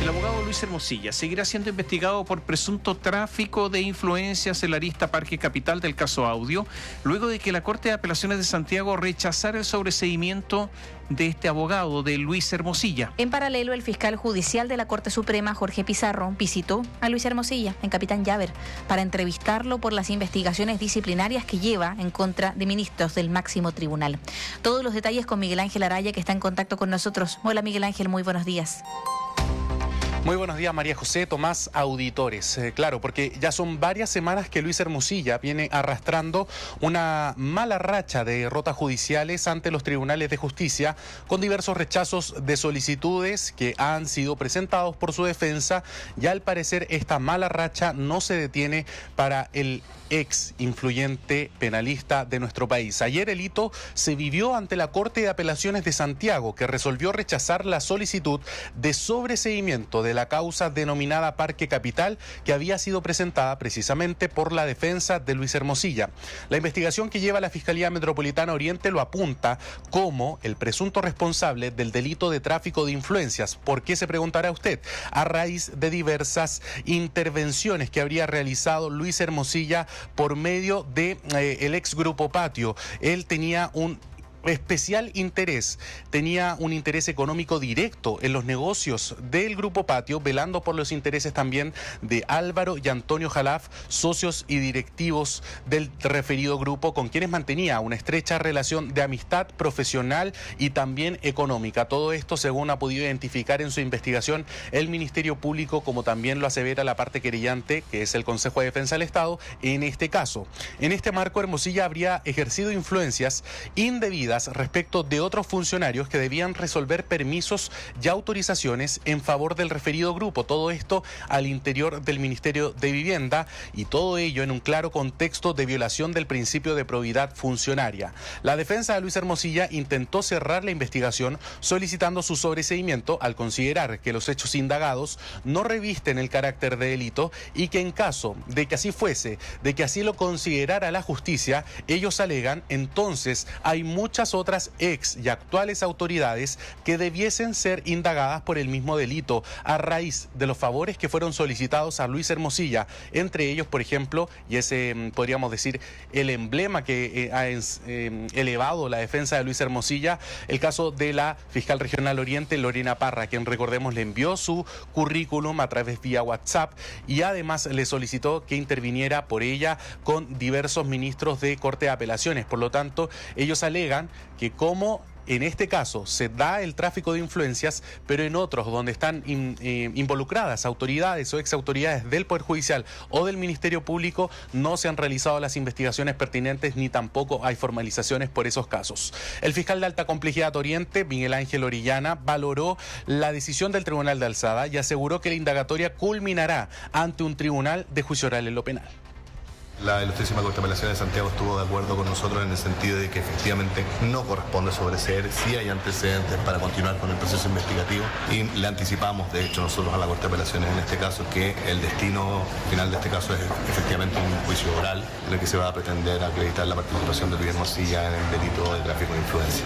El abogado Luis Hermosilla seguirá siendo investigado por presunto tráfico de influencias en la arista Parque Capital del caso Audio, luego de que la Corte de Apelaciones de Santiago rechazara el sobreseimiento de este abogado, de Luis Hermosilla. En paralelo, el fiscal judicial de la Corte Suprema, Jorge Pizarro, visitó a Luis Hermosilla en Capitán Llaver para entrevistarlo por las investigaciones disciplinarias que lleva en contra de ministros del máximo tribunal. Todos los detalles con Miguel Ángel Araya, que está en contacto con nosotros. Hola Miguel Ángel, muy buenos días. Muy buenos días, María José, Tomás, auditores. Claro, porque ya son varias semanas que Luis Hermosilla viene arrastrando una mala racha de derrotas judiciales ante los tribunales de justicia, con diversos rechazos de solicitudes que han sido presentados por su defensa. Ya al parecer esta mala racha no se detiene para el ex influyente penalista de nuestro país. Ayer el hito se vivió ante la Corte de Apelaciones de Santiago, que resolvió rechazar la solicitud de sobreseimiento de la causa denominada Parque Capital, que había sido presentada precisamente por la defensa de Luis Hermosilla. La investigación que lleva la Fiscalía Metropolitana Oriente lo apunta como el presunto responsable del delito de tráfico de influencias. ¿Por qué, se preguntará usted? A raíz de diversas intervenciones que habría realizado Luis Hermosilla por medio de el ex Grupo Patio. Él tenía un especial interés, tenía un interés económico directo en los negocios del Grupo Patio, velando por los intereses también de Álvaro y Antonio Jalaf, socios y directivos del referido grupo, con quienes mantenía una estrecha relación de amistad profesional y también económica. Todo esto según ha podido identificar en su investigación el Ministerio Público, como también lo asevera la parte querellante, que es el Consejo de Defensa del Estado, en este caso. En este marco, Hermosilla habría ejercido influencias indebidas respecto de otros funcionarios que debían resolver permisos y autorizaciones en favor del referido grupo. Todo esto al interior del Ministerio de Vivienda, y todo ello en un claro contexto de violación del principio de probidad funcionaria. La defensa de Luis Hermosilla intentó cerrar la investigación solicitando su sobreseimiento al considerar que los hechos indagados no revisten el carácter de delito y que en caso de que así fuese, de que así lo considerara la justicia, ellos alegan, entonces hay muchas otras ex y actuales autoridades que debiesen ser indagadas por el mismo delito a raíz de los favores que fueron solicitados a Luis Hermosilla, entre ellos, por ejemplo, y ese podríamos decir el emblema que ha elevado la defensa de Luis Hermosilla, el caso de la fiscal regional Oriente, Lorena Parra, quien, recordemos, le envió su currículum a través vía WhatsApp y además le solicitó que interviniera por ella con diversos ministros de Corte de Apelaciones. Por lo tanto, ellos alegan que como en este caso se da el tráfico de influencias, pero en otros donde están involucradas autoridades o exautoridades del Poder Judicial o del Ministerio Público, no se han realizado las investigaciones pertinentes ni tampoco hay formalizaciones por esos casos. El fiscal de alta complejidad Oriente, Miguel Ángel Orellana, valoró la decisión del Tribunal de Alzada y aseguró que la indagatoria culminará ante un tribunal de juicio oral en lo penal. La Ilustrísima Corte de Apelaciones de Santiago estuvo de acuerdo con nosotros en el sentido de que efectivamente no corresponde sobreseer, sí hay antecedentes para continuar con el proceso investigativo y le anticipamos, de hecho, nosotros a la Corte de Apelaciones en este caso, que el destino final de este caso es efectivamente un juicio oral en el que se va a pretender acreditar la participación de Luis Hermosilla en el delito de tráfico de influencia.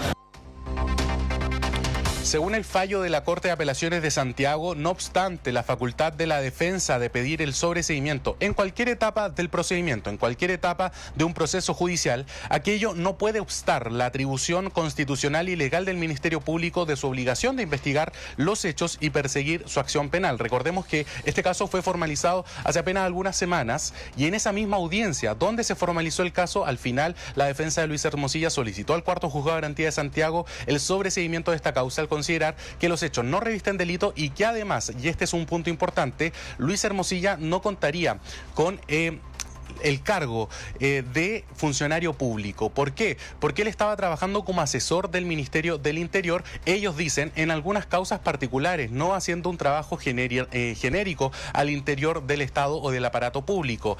Según el fallo de la Corte de Apelaciones de Santiago, no obstante la facultad de la defensa de pedir el sobreseimiento en cualquier etapa del procedimiento, en cualquier etapa de un proceso judicial, aquello no puede obstar la atribución constitucional y legal del Ministerio Público de su obligación de investigar los hechos y perseguir su acción penal. Recordemos que este caso fue formalizado hace apenas algunas semanas y en esa misma audiencia donde se formalizó el caso, al final la defensa de Luis Hermosilla solicitó al Cuarto Juzgado de Garantía de Santiago el sobreseimiento de esta causa al considerar que los hechos no revisten delito y que además, y este es un punto importante, Luis Hermosilla no contaría con el cargo de funcionario público. ¿Por qué? Porque él estaba trabajando como asesor del Ministerio del Interior, ellos dicen, en algunas causas particulares, no haciendo un trabajo genérico al interior del Estado o del aparato público.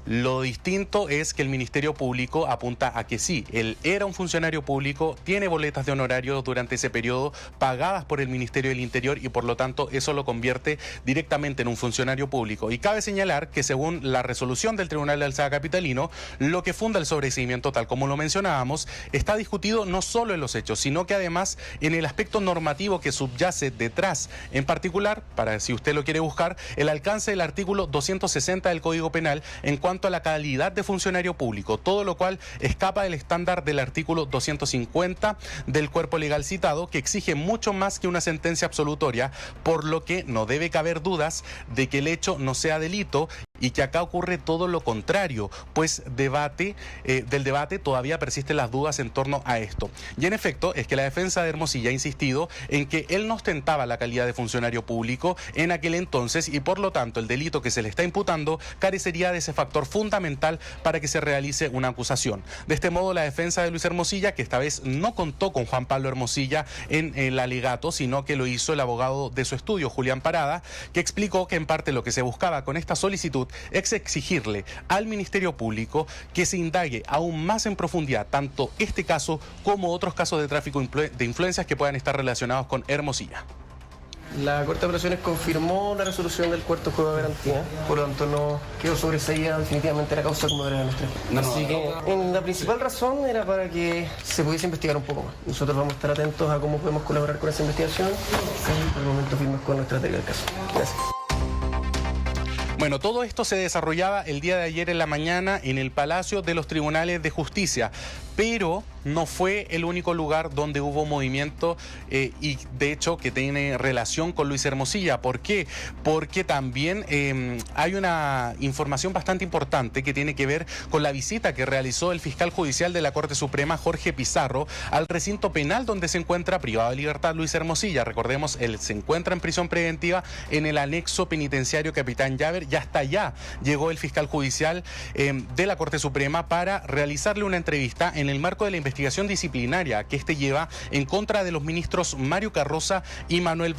Lo distinto es que el Ministerio Público apunta a que sí, él era un funcionario público, tiene boletas de honorario durante ese periodo pagadas por el Ministerio del Interior y por lo tanto eso lo convierte directamente en un funcionario público. Y cabe señalar que según la resolución del Tribunal de Alzada Capitalino, lo que funda el sobreseimiento, tal como lo mencionábamos, está discutido no solo en los hechos, sino que además en el aspecto normativo que subyace detrás. En particular, para si usted lo quiere buscar, el alcance del artículo 260 del Código Penal en cuanto a la calidad de funcionario público, todo lo cual escapa del estándar del artículo 250 del cuerpo legal citado, que exige mucho más que una sentencia absolutoria, por lo que no debe caber dudas de que el hecho no sea delito y que acá ocurre todo lo contrario, pues del debate todavía persisten las dudas en torno a esto. Y en efecto, es que la defensa de Hermosilla ha insistido en que él no ostentaba la calidad de funcionario público en aquel entonces y por lo tanto el delito que se le está imputando carecería de ese factor fundamental para que se realice una acusación. De este modo, la defensa de Luis Hermosilla, que esta vez no contó con Juan Pablo Hermosilla en el alegato, sino que lo hizo el abogado de su estudio, Julián Parada, que explicó que en parte lo que se buscaba con esta solicitud es exigirle al Ministerio Público que se indague aún más en profundidad tanto este caso como otros casos de tráfico de influencias que puedan estar relacionados con Hermosilla. La Corte de Apelaciones confirmó la resolución del cuarto juego de garantía, por lo tanto no quedó sobreseída definitivamente la causa como era nuestra. Así que la principal razón era para que se pudiese investigar un poco más. Nosotros vamos a estar atentos a cómo podemos colaborar con esa investigación y por el momento firmes con nuestra estrategia del caso. Gracias. Bueno, todo esto se desarrollaba el día de ayer en la mañana en el Palacio de los Tribunales de Justicia, pero no fue el único lugar donde hubo movimiento y de hecho que tiene relación con Luis Hermosilla. ¿Por qué? Porque también hay una información bastante importante que tiene que ver con la visita que realizó el fiscal judicial de la Corte Suprema, Jorge Pizarro, al recinto penal donde se encuentra privado de libertad Luis Hermosilla. Recordemos, él se encuentra en prisión preventiva en el anexo penitenciario Capitán Llaver y hasta allá llegó el fiscal judicial de la Corte Suprema para realizarle una entrevista en el marco de la investigación disciplinaria que este lleva en contra de los ministros Mario Carroza y Manuel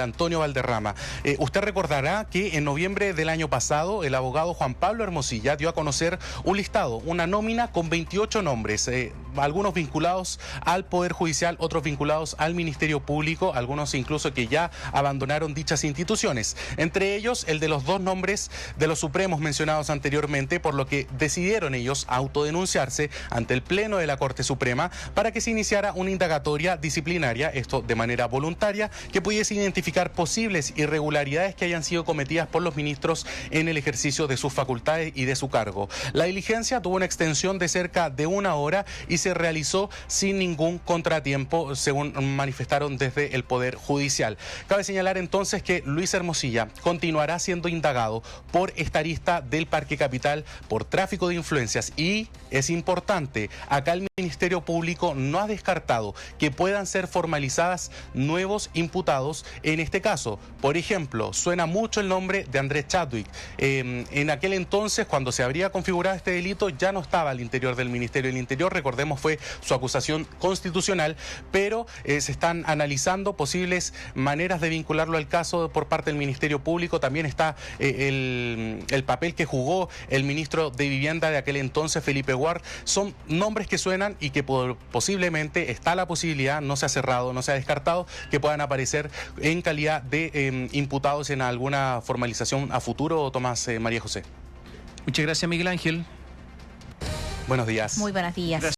Antonio Valderrama. Usted recordará que en noviembre del año pasado el abogado Juan Pablo Hermosilla dio a conocer un listado, una nómina con 28 nombres, algunos vinculados al Poder Judicial, otros vinculados al Ministerio Público, algunos incluso que ya abandonaron dichas instituciones. Entre ellos el de los dos nombres de los supremos mencionados anteriormente, por lo que decidieron ellos autodenunciarse ante el Pleno de la Corte Suprema para que se iniciara una indagatoria disciplinaria, esto de manera voluntaria, que pudiese identificar posibles irregularidades que hayan sido cometidas por los ministros en el ejercicio de sus facultades y de su cargo. La diligencia tuvo una extensión de cerca de 1 hora y se realizó sin ningún contratiempo, según manifestaron desde el Poder Judicial. Cabe señalar entonces que Luis Hermosilla continuará siendo indagado por esta arista del Parque Capital por tráfico de influencias y, es importante, acá el Ministerio Público no ha descartado que puedan ser formalizadas nuevos imputados en este caso. Por ejemplo, suena mucho el nombre de Andrés Chadwick. En aquel entonces, cuando se habría configurado este delito, ya no estaba al interior del Ministerio del Interior, recordemos fue su acusación constitucional, pero se están analizando posibles maneras de vincularlo al caso por parte del Ministerio Público. También está el papel que jugó el ministro de Vivienda de aquel entonces, Felipe Guard. Son nombres que suenan y que posiblemente está la posibilidad, no se ha cerrado, no se ha descartado, que puedan aparecer en calidad de imputados en alguna formalización a futuro. Tomás, María José. Muchas gracias, Miguel Ángel. Buenos días. Muy buenos días. Gracias.